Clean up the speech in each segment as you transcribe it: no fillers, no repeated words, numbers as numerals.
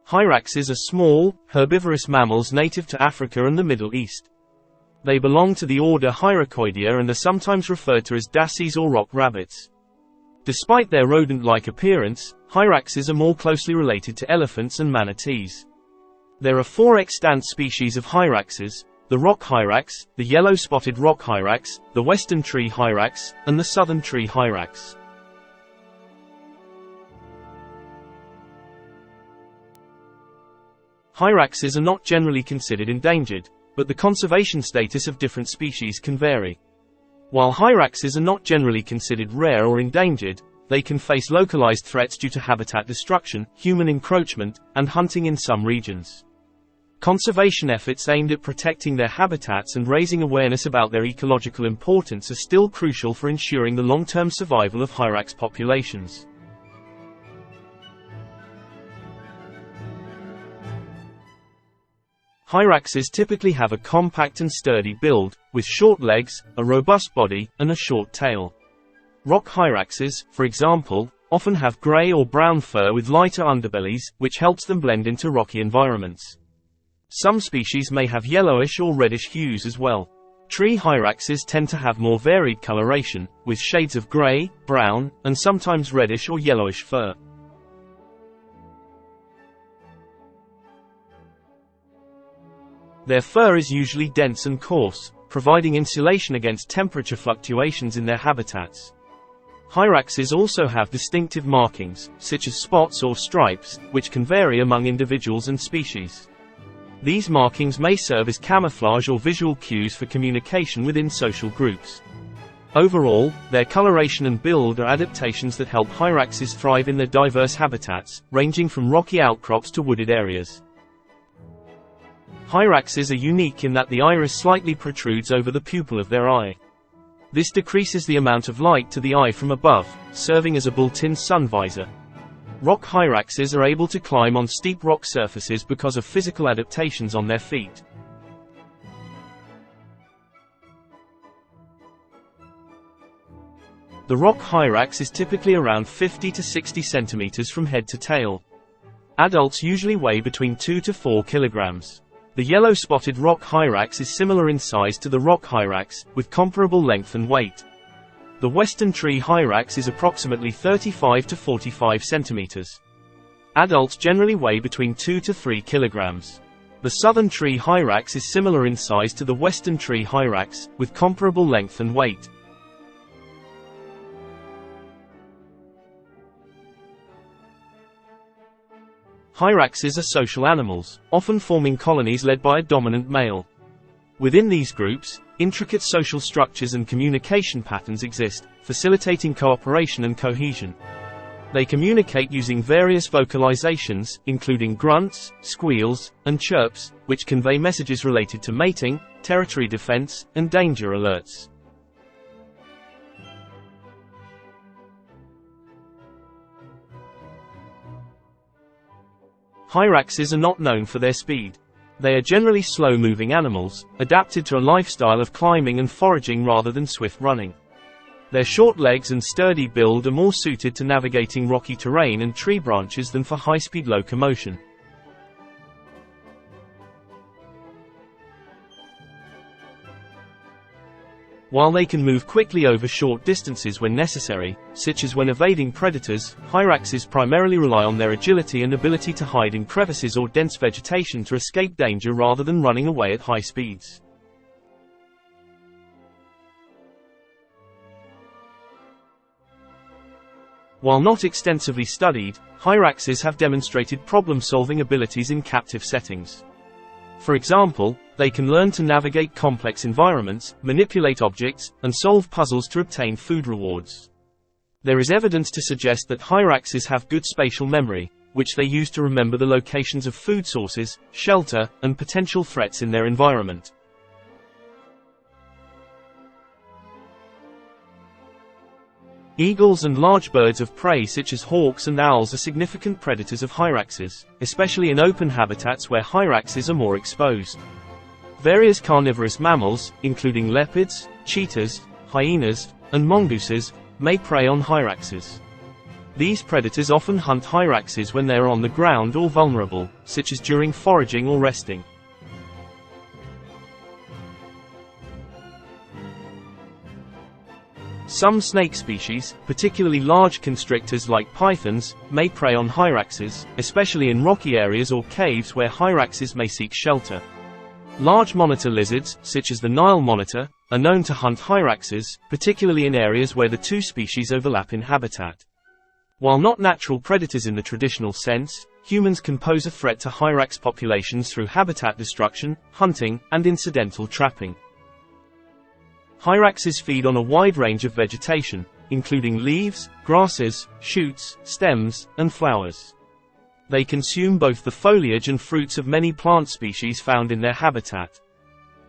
Hyraxes are small, herbivorous mammals native to Africa and the Middle East. They belong to the order Hyracoidea and are sometimes referred to as dassies or rock rabbits. Despite their rodent-like appearance, hyraxes are more closely related to elephants and manatees. There are 4 extant species of hyraxes: the rock hyrax, the yellow-spotted rock hyrax, the western tree hyrax, and the southern tree hyrax. Hyraxes are not generally considered endangered, but the conservation status of different species can vary. While hyraxes are not generally considered rare or endangered, they can face localized threats due to habitat destruction, human encroachment, and hunting in some regions. Conservation efforts aimed at protecting their habitats and raising awareness about their ecological importance are still crucial for ensuring the long-term survival of hyrax populations. Hyraxes typically have a compact and sturdy build, with short legs, a robust body, and a short tail. Rock hyraxes, for example, often have gray or brown fur with lighter underbellies, which helps them blend into rocky environments. Some species may have yellowish or reddish hues as well. Tree hyraxes tend to have more varied coloration, with shades of gray, brown, and sometimes reddish or yellowish fur. Their fur is usually dense and coarse, providing insulation against temperature fluctuations in their habitats. Hyraxes also have distinctive markings, such as spots or stripes, which can vary among individuals and species. These markings may serve as camouflage or visual cues for communication within social groups. Overall, their coloration and build are adaptations that help hyraxes thrive in their diverse habitats, ranging from rocky outcrops to wooded areas. Hyraxes are unique in that the iris slightly protrudes over the pupil of their eye. This decreases the amount of light to the eye from above, serving as a built-in sun visor. Rock hyraxes are able to climb on steep rock surfaces because of physical adaptations on their feet. The rock hyrax is typically around 50 to 60 centimeters from head to tail. Adults usually weigh between 2 to 4 kilograms. The yellow-spotted rock hyrax is similar in size to the rock hyrax, with comparable length and weight. The western tree hyrax is approximately 35 to 45 centimeters. Adults generally weigh between 2 to 3 kilograms. The southern tree hyrax is similar in size to the western tree hyrax, with comparable length and weight. Hyraxes are social animals, often forming colonies led by a dominant male. Within these groups, intricate social structures and communication patterns exist, facilitating cooperation and cohesion. They communicate using various vocalizations, including grunts, squeals, and chirps, which convey messages related to mating, territory defense, and danger alerts. Hyraxes are not known for their speed. They are generally slow-moving animals, adapted to a lifestyle of climbing and foraging rather than swift running. Their short legs and sturdy build are more suited to navigating rocky terrain and tree branches than for high-speed locomotion. While they can move quickly over short distances when necessary, such as when evading predators, hyraxes primarily rely on their agility and ability to hide in crevices or dense vegetation to escape danger rather than running away at high speeds. While not extensively studied, hyraxes have demonstrated problem-solving abilities in captive settings. For example, they can learn to navigate complex environments, manipulate objects, and solve puzzles to obtain food rewards. There is evidence to suggest that hyraxes have good spatial memory, which they use to remember the locations of food sources, shelter, and potential threats in their environment. Eagles and large birds of prey such as hawks and owls are significant predators of hyraxes, especially in open habitats where hyraxes are more exposed. Various carnivorous mammals, including leopards, cheetahs, hyenas, and mongooses, may prey on hyraxes. These predators often hunt hyraxes when they are on the ground or vulnerable, such as during foraging or resting. Some snake species, particularly large constrictors like pythons, may prey on hyraxes, especially in rocky areas or caves where hyraxes may seek shelter. Large monitor lizards, such as the Nile monitor, are known to hunt hyraxes, particularly in areas where the two species overlap in habitat. While not natural predators in the traditional sense, humans can pose a threat to hyrax populations through habitat destruction, hunting, and incidental trapping. Hyraxes feed on a wide range of vegetation, including leaves, grasses, shoots, stems, and flowers. They consume both the foliage and fruits of many plant species found in their habitat.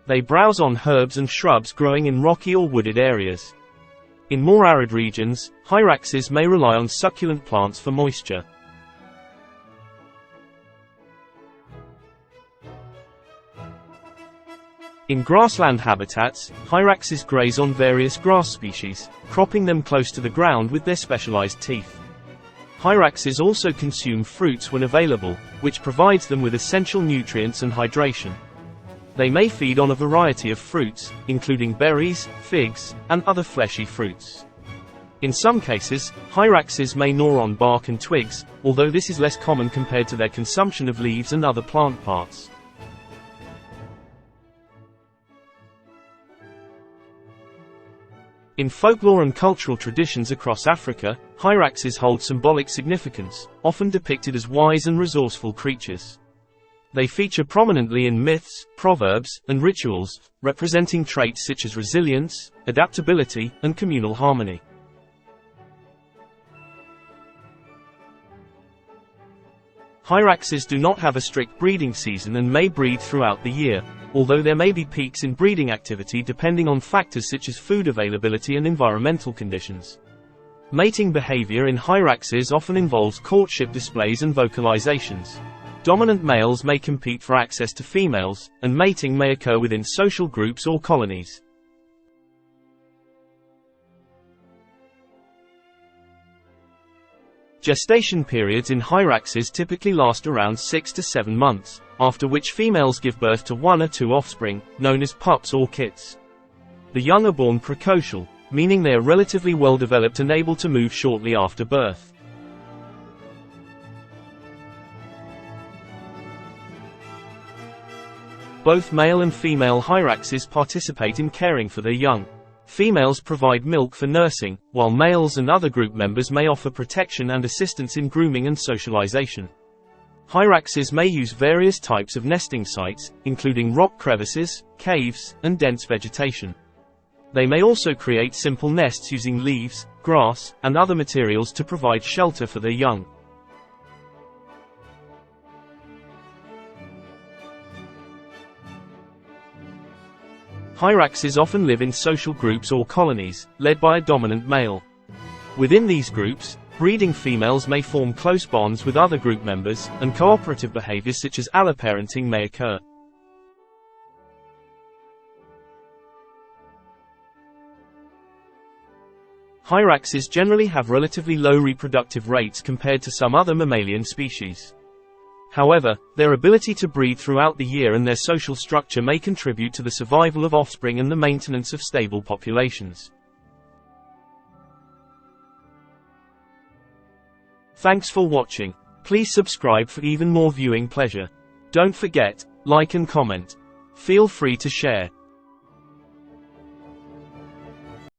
They browse on herbs and shrubs growing in rocky or wooded areas. In more arid regions, hyraxes may rely on succulent plants for moisture. In grassland habitats, hyraxes graze on various grass species, cropping them close to the ground with their specialized teeth. Hyraxes also consume fruits when available, which provides them with essential nutrients and hydration. They may feed on a variety of fruits, including berries, figs, and other fleshy fruits. In some cases, hyraxes may gnaw on bark and twigs, although this is less common compared to their consumption of leaves and other plant parts. In folklore and cultural traditions across Africa, hyraxes hold symbolic significance, often depicted as wise and resourceful creatures. They feature prominently in myths, proverbs, and rituals, representing traits such as resilience, adaptability, and communal harmony. Hyraxes do not have a strict breeding season and may breed throughout the year, although there may be peaks in breeding activity depending on factors such as food availability and environmental conditions. Mating behavior in hyraxes often involves courtship displays and vocalizations. Dominant males may compete for access to females, and mating may occur within social groups or colonies. Gestation periods in hyraxes typically last around 6 to 7 months, after which females give birth to 1 or 2 offspring, known as pups or kits. The young are born precocial, meaning they are relatively well developed and able to move shortly after birth. Both male and female hyraxes participate in caring for their young. Females provide milk for nursing, while males and other group members may offer protection and assistance in grooming and socialization. Hyraxes may use various types of nesting sites, including rock crevices, caves, and dense vegetation. They may also create simple nests using leaves, grass, and other materials to provide shelter for their young. Hyraxes often live in social groups or colonies, led by a dominant male. Within these groups, breeding females may form close bonds with other group members, and cooperative behaviors such as alloparenting may occur. Hyraxes generally have relatively low reproductive rates compared to some other mammalian species. However, their ability to breed throughout the year and their social structure may contribute to the survival of offspring and the maintenance of stable populations. Thanks for watching. Please subscribe for even more viewing pleasure. Don't forget, like and comment. Feel free to share.